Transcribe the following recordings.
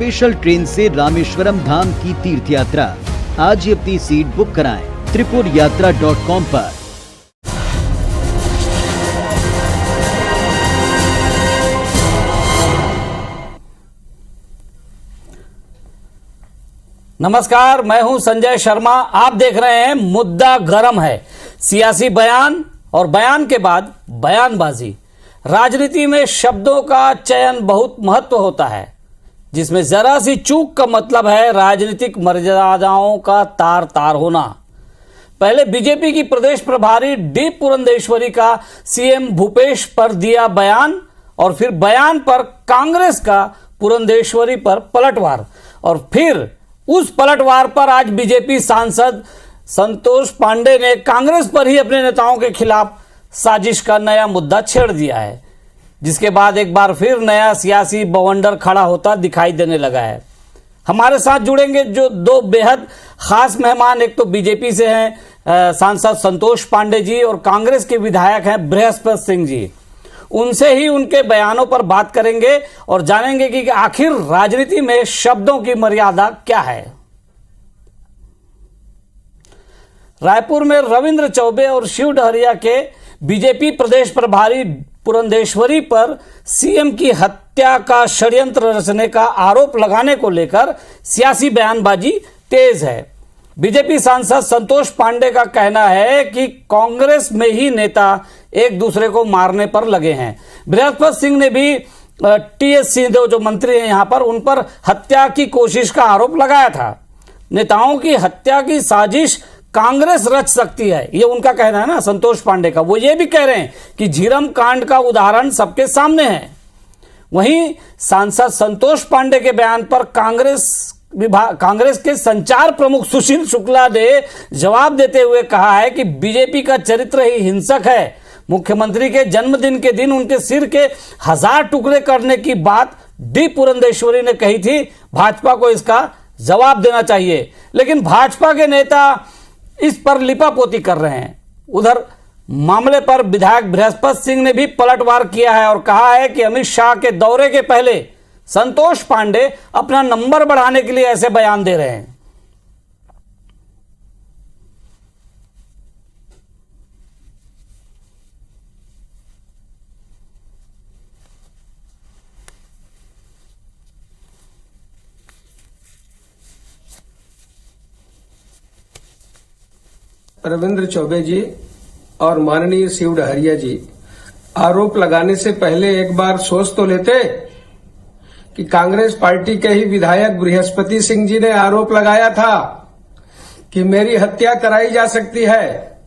Special train से रामेश्वरम धाम की तीर्थ यात्रा। आज ही अपनी सीट बुक कराएं tripurayatra.com पर। नमस्कार, मैं हूं संजय शर्मा। आप देख रहे हैं मुद्दा गरम है। सियासी बयान और बयान के बाद बयानबाजी। राजनीति में शब्दों का चयन बहुत महत्व होता है, जिसमें जरा सी चूक का मतलब है राजनीतिक मर्यादाओं का तार तार होना। पहले बीजेपी की प्रदेश प्रभारी डी पुरंदेश्वरी का सीएम भूपेश पर दिया बयान और फिर बयान पर कांग्रेस का पुरंदेश्वरी पर पलटवार, और फिर उस पलटवार पर आज बीजेपी सांसद संतोष पांडे ने कांग्रेस पर ही अपने नेताओं के खिलाफ साजिश का नया मुद्दा छेड़ दिया है, जिसके बाद एक बार फिर नया सियासी बवंडर खड़ा होता दिखाई देने लगा है। हमारे साथ जुड़ेंगे जो दो बेहद खास मेहमान। एक तो बीजेपी से हैं सांसद संतोष पांडे जी और कांग्रेस के विधायक हैं बृहस्पति सिंह जी। उनसे ही उनके बयानों पर बात करेंगे और जानेंगे कि आखिर राजनीति में शब्दों की मर्यादा क्या है। रायपुर में रविंद्र चौबे और शिव डहरिया के बीजेपी प्रदेश प्रभारी पुरंदेश्वरी पर सीएम की हत्या का षड्यंत्र रचने का आरोप लगाने को लेकर सियासी बयानबाजी तेज है। बीजेपी सांसद संतोष पांडे का कहना है कि कांग्रेस में ही नेता एक दूसरे को मारने पर लगे हैं। बृहस्पति सिंह ने भी टीएस सिंहदेव जो मंत्री हैं यहां पर, उन पर हत्या की कोशिश का आरोप लगाया था। नेताओं की हत्या की साजिश कांग्रेस रच सकती है, ये उनका कहना है ना संतोष पांडे का। वो ये भी कह रहे हैं कि झीरम कांड का उदाहरण सबके सामने है। वहीं सांसद संतोष पांडे के बयान पर कांग्रेस के संचार प्रमुख सुशील शुक्ला ने जवाब देते हुए कहा है कि बीजेपी का चरित्र ही हिंसक है। मुख्यमंत्री के जन्मदिन के दिन उनके सिर के 1000 टुकड़े करने की बात डी पुरंदेश्वरी ने कही थी। भाजपा को इसका जवाब देना चाहिए, लेकिन भाजपा के नेता इस पर लिपापोती कर रहे हैं। उधर मामले पर विधायक बृहस्पति सिंह ने भी पलटवार किया है और कहा है कि अमित शाह के दौरे के पहले संतोष पांडे अपना नंबर बढ़ाने के लिए ऐसे बयान दे रहे हैं। रविंद्र चौबे जी और माननीय शिव डहरिया जी आरोप लगाने से पहले एक बार सोच तो लेते कि कांग्रेस पार्टी के ही विधायक बृहस्पति सिंह जी ने आरोप लगाया था कि मेरी हत्या कराई जा सकती है,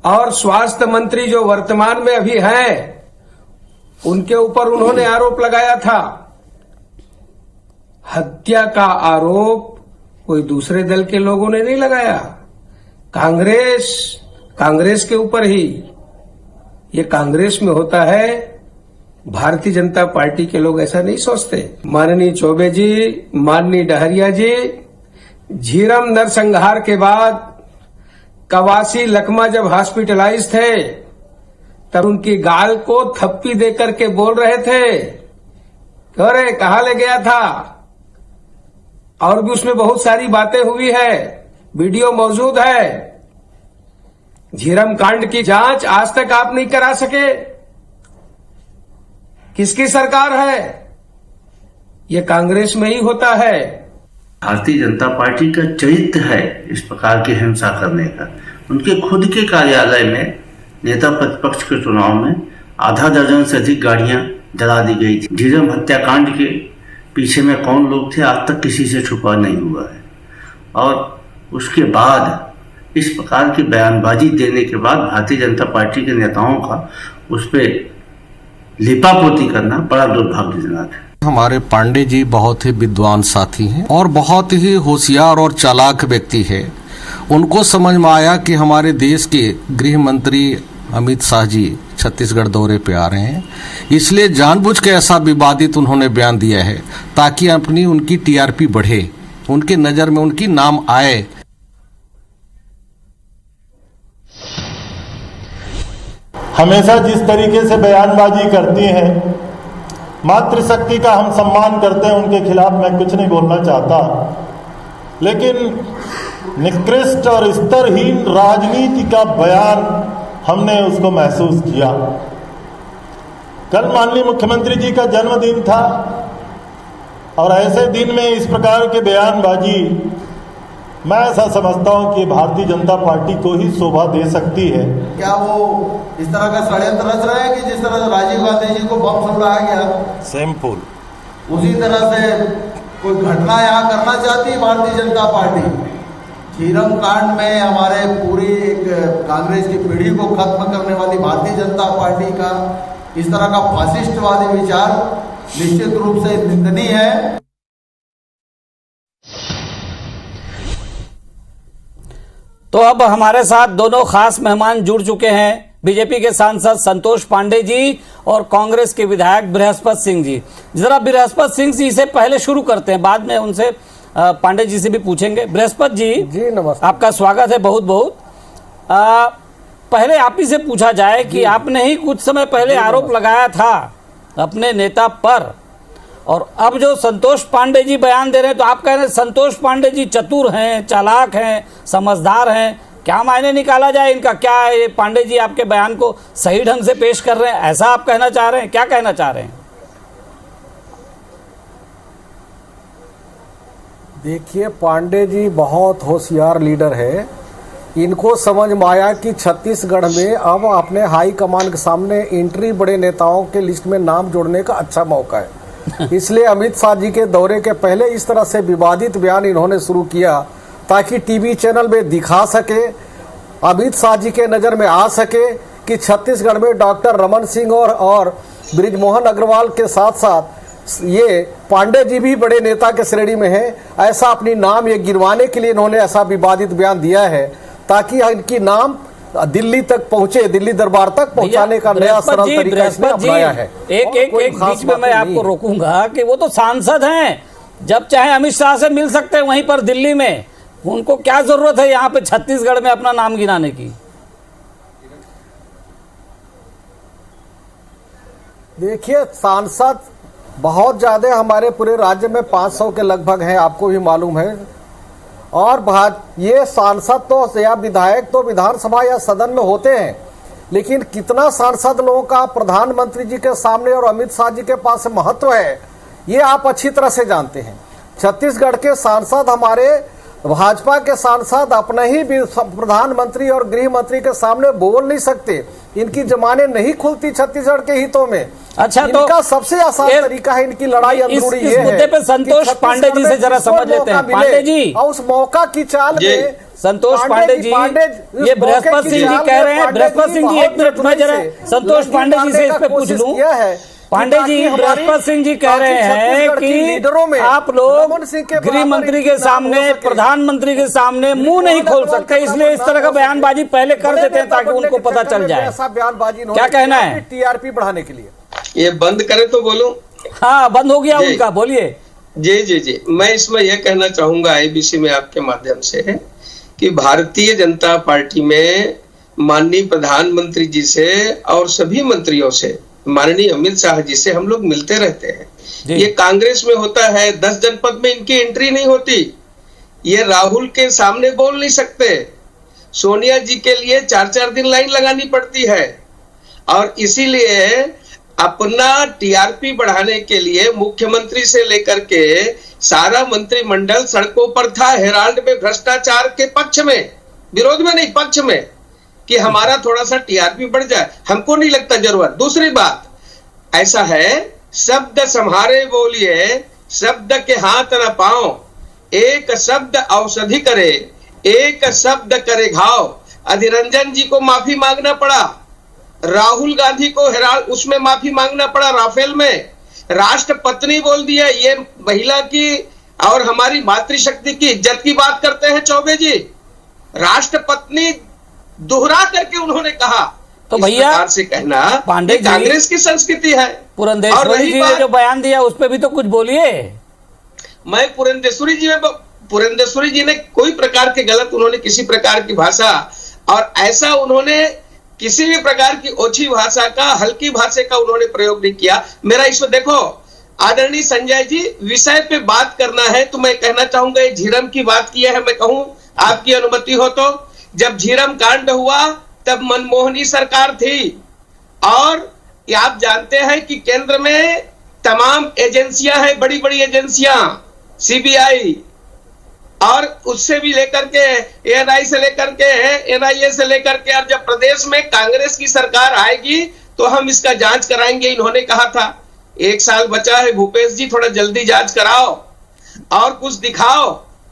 और स्वास्थ्य मंत्री जो वर्तमान में अभी हैं उनके ऊपर उन्होंने आरोप लगाया था। हत्या का आरोप कोई दूसरे दल के लोगों ने नहीं लगाया, कांग्रेस के ऊपर ही। ये कांग्रेस में होता है, भारतीय जनता पार्टी के लोग ऐसा नहीं सोचते। माननीय चौबे जी, माननीय डहरिया जी, झीरम नरसंहार के बाद कवासी लकमा जब हॉस्पिटलाइज थे तब उनकी गाल को थप्पी देकर के बोल रहे थे, अरे कहां ले गया था। और भी उसमें बहुत सारी बातें हुई है, वीडियो मौजूद है। झीरम कांड की जांच आज तक आप नहीं करा सके। किसकी सरकार है? ये कांग्रेस में ही होता है। भारतीय जनता पार्टी का चरित्र है इस प्रकार की हिंसा करने का। उनके खुद के कार्यालय में नेता प्रतिपक्ष के चुनाव में आधा दर्जन से अधिक गाड़ियां जला दी गई थी। झीरम हत्याकांड के पीछे में कौन लोग थे आज तक किसी से छुपा नहीं हुआ है। और उसके बाद इस प्रकार की बयानबाजी देने के बाद भारतीय जनता पार्टी के नेताओं का उस पर लिपापोती करना बड़ा दुर्भाग्यजनक है। हमारे पांडे जी बहुत ही विद्वान साथी हैं और बहुत ही होशियार और चालाक व्यक्ति है। उनको समझ में आया कि हमारे देश के गृह मंत्री अमित शाह जी छत्तीसगढ़ दौरे पे आ रहे हैं, इसलिए जानबूझ के ऐसा विवादित उन्होंने बयान दिया है ताकि उनकी टीआरपी बढ़े, उनके नजर में उनकी नाम आए। हमेशा जिस तरीके से बयानबाजी करती हैं मातृशक्ति का हम सम्मान करते हैं, उनके खिलाफ मैं कुछ नहीं बोलना चाहता, लेकिन निकृष्ट और स्तरहीन राजनीति का बयान हमने उसको महसूस किया। कल माननीय मुख्यमंत्री जी का जन्मदिन था और ऐसे दिन में इस प्रकार के बयानबाजी, मैं ऐसा समझता हूं कि भारतीय जनता पार्टी को ही शोभा दे सकती है। क्या वो इस तरह का षड्यंत्र रच रहे हैं कि जिस तरह से राजीव गांधी जी को बम समझाया गया, सिंपल उसी तरह से कोई घटना यहाँ करना चाहती है भारतीय जनता पार्टी? झीरम कांड में हमारे पूरी एक कांग्रेस की पीढ़ी को खत्म करने वाली भारतीय जनता पार्टी का इस तरह का फासिस्टवादी विचार निश्चित रूप से निंदनीय है। तो अब हमारे साथ दोनों खास मेहमान जुड़ चुके हैं, बीजेपी के सांसद संतोष पांडे जी और कांग्रेस के विधायक बृहस्पत सिंह जी। जरा बृहस्पत सिंह जी से पहले शुरू करते हैं, बाद में उनसे पांडे जी से भी पूछेंगे। बृहस्पत जी नमस्ते, आपका स्वागत है बहुत बहुत। पहले आप ही से पूछा जाए कि आपने ही कुछ समय पहले आरोप लगाया था अपने नेता पर, और अब जो संतोष पांडे जी बयान दे रहे हैं तो आप कह रहे हैं संतोष पांडे जी चतुर हैं, चालाक हैं, समझदार हैं। क्या मायने निकाला जाए इनका? क्या ये पांडे जी आपके बयान को सही ढंग से पेश कर रहे हैं, ऐसा आप कहना चाह रहे हैं? क्या कहना चाह रहे हैं? देखिए, पांडे जी बहुत होशियार लीडर है। इनको समझ में आया कि छत्तीसगढ़ में अब अपने हाई कमान के सामने एंट्री बड़े नेताओं के लिस्ट में नाम जोड़ने का अच्छा मौका है। इसलिए अमित शाह जी के दौरे के पहले इस तरह से विवादित बयान इन्होंने शुरू किया ताकि टीवी चैनल में दिखा सके, अमित शाह जी के नज़र में आ सके कि छत्तीसगढ़ में डॉक्टर रमन सिंह और बृजमोहन अग्रवाल के साथ साथ ये पांडे जी भी बड़े नेता के श्रेणी में हैं। ऐसा अपनी नाम ये गिरवाने के लिए इन्होंने ऐसा विवादित बयान दिया है ताकि इनकी नाम दिल्ली तक पहुंचे, दिल्ली दरबार तक पहुंचाने का नया सरल तरीका इसने अपनाया है। एक बीच में मैं आपको रोकूंगा कि वो तो सांसद हैं, जब चाहे अमित शाह से मिल सकते हैं वहीं पर दिल्ली में। उनको क्या जरूरत है यहाँ पे छत्तीसगढ़ में अपना नाम गिनाने की? देखिए, सांसद बहुत ज्यादा हमारे पूरे राज्य में 500 के लगभग हैं, आपको भी मालूम है। और ये सांसद तो या विधायक तो विधानसभा या सदन में होते हैं, लेकिन कितना सांसद लोगों का प्रधानमंत्री जी के सामने और अमित शाह जी के पास महत्व है, ये आप अच्छी तरह से जानते हैं। छत्तीसगढ़ के सांसद, हमारे भाजपा के सांसद अपने ही प्रधानमंत्री और गृह मंत्री के सामने बोल नहीं सकते, इनकी जमाने नहीं खुलती छत्तीसगढ़ के हितों में। अच्छा, इनका तो सबसे आसान तरीका है इनकी लड़ाई अंदरूनी इस मुद्दे पे संतोष पांडे जी से जरा समझ लेते हैं। पांडे जी, और उस मौका की चाल में संतोष पांडे जी, ये बृहस्पत सिंह जी कह रहे हैं, बृहस्पत सिंह जी एक मिनट में जरा संतोष पांडे जी से इस पे पूछ लूं। पांडे जी, बृहस्पत सिंह जी कह रहे हैं कि आप लोग गृह मंत्री के सामने, प्रधानमंत्री के सामने मुंह नहीं खोल सकते, इसलिए इस तरह का बयानबाजी पहले कर देते हैं ताकि उनको पता चल जाए। ऐसा बयानबाजी क्या कहना है? टीआरपी बढ़ाने के लिए ये बंद करे तो बोलूं? हाँ, बंद हो गया उनका, बोलिए। जी, मैं इसमें यह कहना चाहूंगा आईबीसी में आपके माध्यम से कि भारतीय जनता पार्टी में माननीय प्रधानमंत्री जी से और सभी मंत्रियों से, माननीय अमित शाह जी से हम लोग मिलते रहते हैं। ये कांग्रेस में होता है, 10 जनपद में इनकी एंट्री नहीं होती, ये राहुल के सामने बोल नहीं सकते, सोनिया जी के लिए 4-4 दिन लाइन लगानी पड़ती है। और इसीलिए अपना टीआरपी बढ़ाने के लिए मुख्यमंत्री से लेकर के सारा मंत्रिमंडल सड़कों पर था, हेराल्ड में भ्रष्टाचार के पक्ष में, विरोध में नहीं, पक्ष में, कि हमारा थोड़ा सा टीआरपी बढ़ जाए। हमको नहीं लगता जरूरत। दूसरी बात ऐसा है, शब्द संहारे बोलिए, शब्द के हाथ न पाओ, एक शब्द औषधि करे, एक शब्द करे घाव। अधिरंजन जी को माफी मांगना पड़ा, राहुल गांधी को हेराल्ड उसमें माफी मांगना पड़ा, राफेल में राष्ट्रपत्नी बोल दिया। ये महिला की और हमारी मातृशक्ति की इज्जत की बात करते हैं चौबे जी, राष्ट्रपत्नी दोहरा करके उन्होंने कहा। तो भैया से कहना पांडे जी, कांग्रेस की संस्कृति है। पुरंदेश्वरी जी ने जो बयान दिया उस पर भी तो कुछ बोलिए। मैं पुरंदेश्वरी जी ने कोई प्रकार के गलत, उन्होंने किसी प्रकार की भाषा और ऐसा उन्होंने किसी भी प्रकार की ओछी भाषा का, हल्की भाषा का उन्होंने प्रयोग नहीं किया। मेरा इसमें देखो आदरणीय संजय जी, विषय पे बात करना है तो मैं कहना चाहूंगा, ये झीरम की बात की है, मैं कहूं आपकी अनुमति हो तो। जब झीरम कांड हुआ तब मनमोहनी सरकार थी और आप जानते हैं कि केंद्र में तमाम एजेंसियां हैं, बड़ी बड़ी एजेंसियां, सीबीआई और उससे भी लेकर के एएनआई से लेकर के एनआईए से लेकर के, और जब प्रदेश में कांग्रेस की सरकार आएगी तो हम इसका जांच कराएंगे, इन्होंने कहा था। 1 साल बचा है, भूपेश जी थोड़ा जल्दी जांच कराओ और कुछ दिखाओ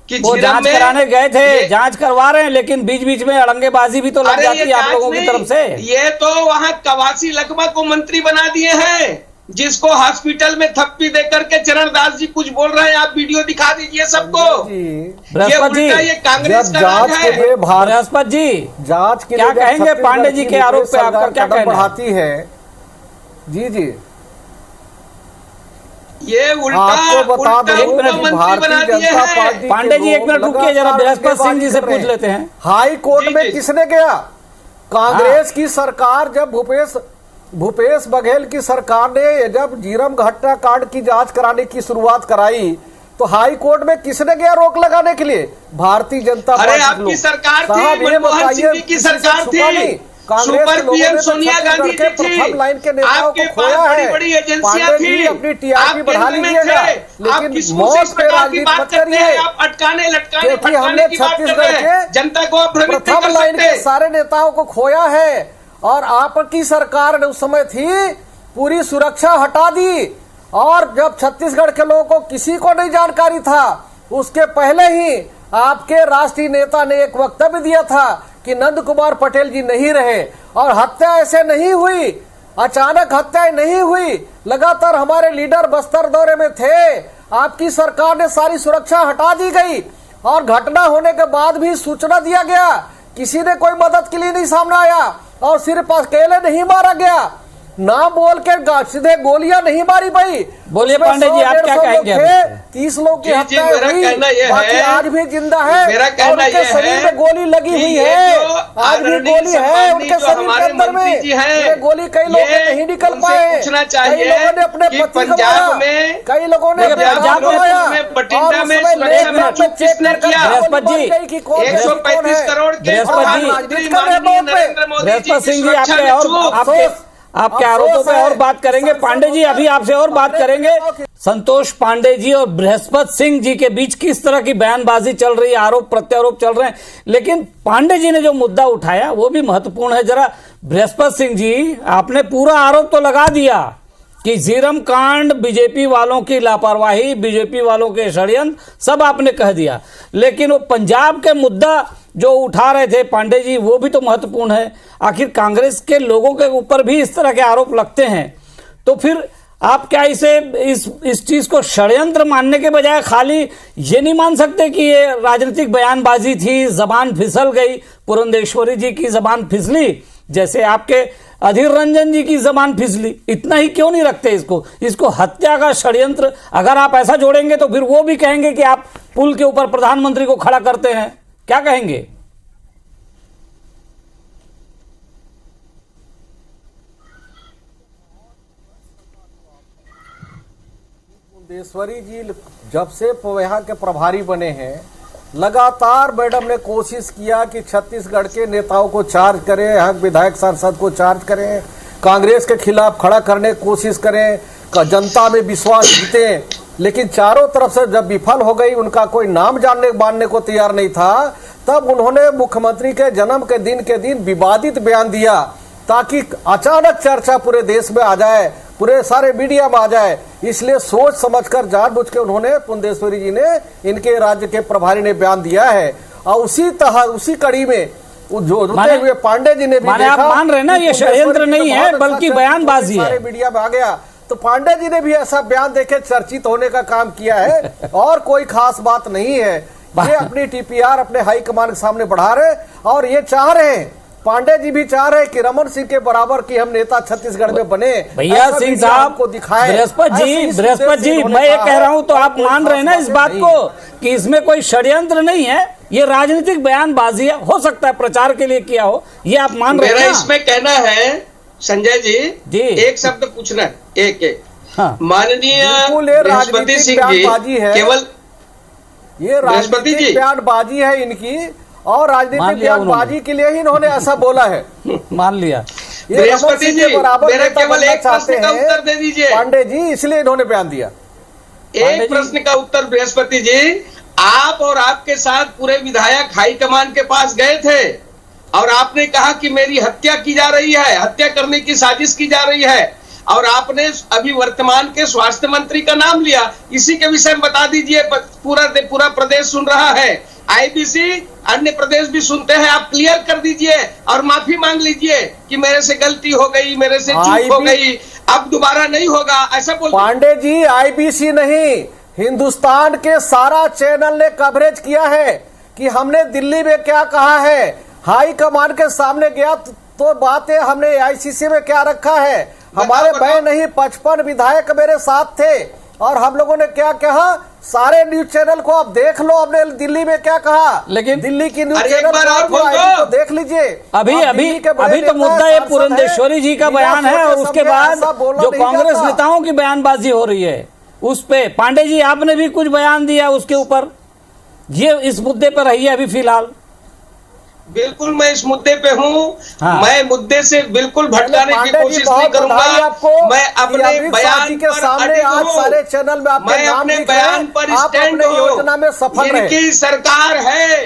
कि वो जांच कराने गए थे, जांच करवा रहे हैं, लेकिन बीच बीच में अड़ंगेबाजी भी तो लग जाती है आप लोगों की तरफ से। ये तो वहां कवासी लकमा को मंत्री बना दिए हैं, जिसको हॉस्पिटल में थप्पी देकर के चरणदास जी कुछ बोल रहे हैं, आप वीडियो दिखा दीजिए सबको। ये उल्टा ये कांग्रेस का राज है। बृहस्पति जी, जांच के क्या कहेंगे पांडे जी के आरोप पे, आपका क्या कहना बढ़ाती है? जी जी, ये उल्टा आपको बता दो, भारतीय जनता पार्टी, पांडे जी 1 मिनट रुकिए जरा, बृहस्पति सिंह जी से पूछ लेते हैं। हाई कोर्ट में किसने गया? कांग्रेस की सरकार, जब भूपेश बघेल की सरकार ने जब झीरम घटना कांड की जांच कराने की शुरुआत कराई तो हाई कोर्ट में किसने गया रोक लगाने के लिए? भारतीय जनता पार्टी। अरे आपकी सरकार थी, मनमोहन सिंह की सरकार थी, सुपर पीएम सोनिया गांधी जी थी, आपके पास बड़ी बड़ी एजेंसियां थी, अपनी टीआरपी बढ़ा लीजिएगा, लेकिन मौत पे राजनीति मत करिए। आप अटकाने लटकाने फटकाने की बात कर रहे हैं, जनता को आप भ्रमित नहीं कर सकते। सारे नेताओं को खोया है और आपकी सरकार ने उस समय थी पूरी सुरक्षा हटा दी, और जब छत्तीसगढ़ के लोगों को किसी को नहीं जानकारी था, उसके पहले ही आपके राष्ट्रीय नेता ने एक वक्तव्य दिया था कि नंद कुमार पटेल जी नहीं रहे, और हत्या ऐसे नहीं हुई, अचानक हत्या नहीं हुई, लगातार हमारे लीडर बस्तर दौरे में थे, आपकी सरकार ने सारी सुरक्षा हटा दी गई, और घटना होने के बाद भी सूचना दिया गया, किसी ने कोई मदद के लिए नहीं सामने आया, और सिर्फ अकेले नहीं मारा गया, नाम बोल के सीधे गोलियां नहीं मारी भाई। बोलिए पांडे जी, आप क्या कहेंगे? 30 लोग की हत्या हुई, बाकी आज भी जिंदा है, और उनके शरीर में गोली लगी हुई है, आज भी गोली है उनके शरीर के अंदर में, गोली कई लोगों ने नहीं निकल पाए, कई लोगों ने अपने पति को मारा, कई लोगों ने पंजाब में बठिंडा में किसने किया? बृहस्पति जी, 135 करोड़ के प्रधानमंत्री माननीय नरेंद्र मोदी जी बृहस्पति सिंह जी, आपके आरोपों पे और बात करेंगे। पांडे जी अभी आपसे और बात करेंगे। संतोष पांडे जी और बृहस्पति सिंह जी के बीच किस तरह की बयानबाजी चल रही है, आरोप प्रत्यारोप चल रहे हैं, लेकिन पांडे जी ने जो मुद्दा उठाया वो भी महत्वपूर्ण है। जरा बृहस्पति सिंह जी, आपने पूरा आरोप तो लगा दिया कि झीरम कांड बीजेपी वालों की लापरवाही, बीजेपी वालों के षड्यंत्र, सब आपने कह दिया, लेकिन वो पंजाब के मुद्दा जो उठा रहे थे पांडे जी, वो भी तो महत्वपूर्ण है। आखिर कांग्रेस के लोगों के ऊपर भी इस तरह के आरोप लगते हैं, तो फिर आप क्या इस चीज को षड्यंत्र मानने के बजाय खाली ये नहीं मान सकते कि ये राजनीतिक बयानबाजी थी, जबान फिसल गई, पुरंदेश्वरी जी की जबान फिसली, जैसे आपके अधीर रंजन जी की जबान फिसली, इतना ही क्यों नहीं रखते इसको हत्या का षड्यंत्र? अगर आप ऐसा जोड़ेंगे तो फिर वो भी कहेंगे कि आप पुल के ऊपर प्रधानमंत्री को खड़ा करते हैं, क्या कहेंगे? पुरंदेश्वरी जी जब से यहाँ के प्रभारी बने हैं, लगातार मैडम ने कोशिश किया कि छत्तीसगढ़ के नेताओं को चार्ज करें, यहाँ विधायक सांसद को चार्ज करें, कांग्रेस के खिलाफ खड़ा करने की कोशिश करें, जनता में विश्वास जीतें, लेकिन चारों तरफ से जब विफल हो गई, उनका कोई नाम मानने को तैयार नहीं था, तब उन्होंने मुख्यमंत्री के जन्म के दिन विवादित बयान दिया, ताकि अचानक चर्चा पूरे देश में आ जाए, पूरे सारे मीडिया में आ जाए। इसलिए सोच समझकर जानबूझ के उन्होंने पुरंदेश्वरी जी ने, इनके राज्य के प्रभारी ने बयान दिया है, और उसी कड़ी में जो रुके हुए पांडे जी ने भी देखा, आप मान रहे ना ये षड्यंत्र नहीं है बल्कि बयानबाजी है, सारे मीडिया में आ गया, तो पांडे जी ने भी ऐसा बयान देके चर्चित होने का काम किया है, और कोई खास बात नहीं है। ये अपनी टीपीआर अपने हाईकमान के सामने बढ़ा रहे, और ये चाह रहे हैं, पांडे जी भी चाह रहे हैं कि रमन सिंह के बराबर की हम नेता छत्तीसगढ़ में बने। भैया सिंह साहब को दिखाए। बृहस्पति जी मैं ये कह रहा हूं तो आप मान रहे हैं ना इस बात को कि इसमें कोई षड्यंत्र नहीं है? ये राजनीतिक बयानबाजी है, हो सकता है प्रचार के लिए किया हो, ये आप मान रहे हैं? मेरा इसमें कहना है संजय जी, एक शब्द पूछना है, एक हाँ। माननीय बृहस्पति सिंह जी केवल ये राजनीतिक बयानबाजी है इनकी, और राजनीतिक बयानबाजी के लिए ही इन्होंने ऐसा बोला है। मान लिया। बृहस्पति जी मेरा केवल एक प्रश्न का उत्तर दे दीजिए पांडे जी, इसलिए इन्होंने बयान दिया। एक प्रश्न का उत्तर बृहस्पति जी, आप और आपके साथ पूरे विधायक हाईकमान के पास गए थे और आपने कहा कि मेरी हत्या की जा रही है, हत्या करने की साजिश की जा रही है, और आपने अभी वर्तमान के स्वास्थ्य मंत्री का नाम लिया। इसी के विषय में बता दीजिए, पूरा प्रदेश सुन रहा है, आईबीसी अन्य प्रदेश भी सुनते हैं, आप क्लियर कर दीजिए और माफी मांग लीजिए कि मेरे से गलती हो गई, मेरे से चूक हो गई, अब दोबारा नहीं होगा, ऐसा बोल। पांडे जी, आईबीसी नहीं, हिंदुस्तान के सारा चैनल ने कवरेज किया है कि हमने दिल्ली में क्या कहा है, हाई कमान के सामने गया तो बातें हमने आईसीसी में क्या रखा है, हमारे मैं नहीं 55 विधायक मेरे साथ थे और हम लोगों ने क्या कहा, सारे न्यूज चैनल को आप देख लो, हमने दिल्ली में क्या कहा, लेकिन दिल्ली की न्यूज चैनल को देख लीजिए। अभी तो मुद्दा ये पुरंदेश्वरी जी का बयान है, और उसके बाद जो कांग्रेस नेताओं की बयानबाजी हो रही है उस पे पांडे जी आपने भी कुछ बयान दिया उसके ऊपर, ये इस मुद्दे पर रही है अभी फिलहाल। बिल्कुल मैं इस मुद्दे पे हूँ। हाँ। मैं मुद्दे से बिल्कुल भटकाने की कोशिश नहीं करूंगा। मैं अपने बयान के सामने आज सारे चैनल में मैं अपने बयान पर स्टैंड योजना में सफल रहे। इनकी सरकार है,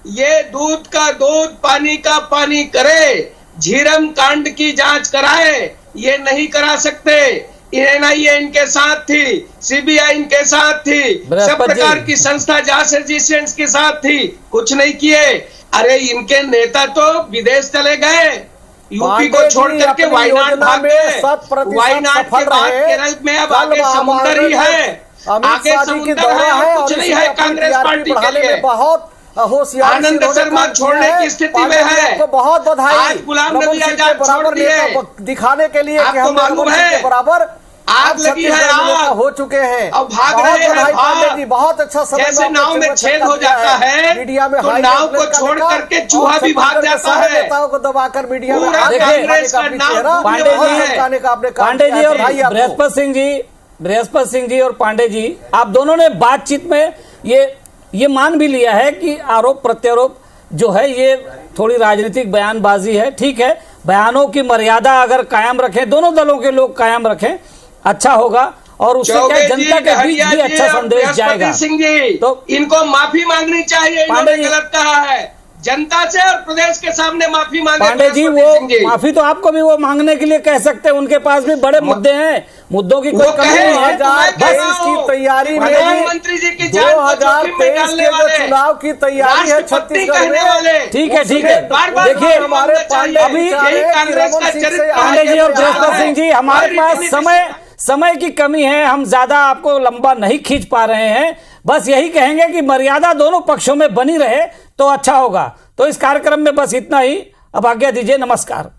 ये दूध का दूध पानी का पानी करे, झीरम कांड की जांच कराए, ये नहीं करा सकते। एनआईए इनके साथ थी, सीबीआई इनके साथ थी, सब प्रकार की संस्था जांच एजेंसी के साथ थी, कुछ नहीं किए। अरे इनके नेता तो विदेश चले गए, यूपी को छोड़ करके वायनाड भाग गए, वायनाड के बाद केरल में अब आगे समुद्र ही है, आगे समुद्र है, कुछ नहीं है कांग्रेस पार्टी के लिए। बहुत होशियार आनंद शर्मा छोड़ने की स्थिति में है। बहुत बधाई। आज गुलाम नबी आजाद छोड़ दिए, दिखाने के लिए आपको मालूम है बराबर आग लगी है, आग हो चुके हैं, अब भाग रहे हैं। पांडे जी बहुत अच्छा समय, जैसे नाव में छेद हो जाता है मीडिया में, तो नाव को छोड़ करके चूहा भी भाग जाता है। नेताओं को दबाकर मीडिया में कांग्रेस का नाम पांडे जी और बृहस्पति सिंह जी और पांडे जी, आप दोनों ने बातचीत में ये मान भी लिया है कि आरोप प्रत्यारोप जो है ये थोड़ी राजनीतिक बयानबाजी है। ठीक है, बयानों की मर्यादा अगर कायम रखें, दोनों दलों के लोग कायम रखें, अच्छा होगा, और उससे क्या जनता के बीच भी अच्छा संदेश जाएगा। सिंह जी तो इनको माफी मांगनी चाहिए, इन्होंने गलत कहा है, जनता से और प्रदेश के सामने माफी मांगे। पांडे जी वो माफी तो आपको भी वो मांगने के लिए कह सकते हैं, उनके पास भी बड़े मुद्दे हैं, मुद्दों की कोई कमी नहीं है। 2023 की तैयारी में, प्रधानमंत्री जी की 2023 के जो चुनाव की तैयारी है छत्तीसगढ़ में, ठीक है देखिए हमारे अभी पांडे जी और बृहस्पति सिंह जी, हमारे पास समय की कमी है, हम ज्यादा आपको लंबा नहीं खींच पा रहे हैं, बस यही कहेंगे कि मर्यादा दोनों पक्षों में बनी रहे तो अच्छा होगा। तो इस कार्यक्रम में बस इतना ही, अब आज्ञा दीजिए, नमस्कार।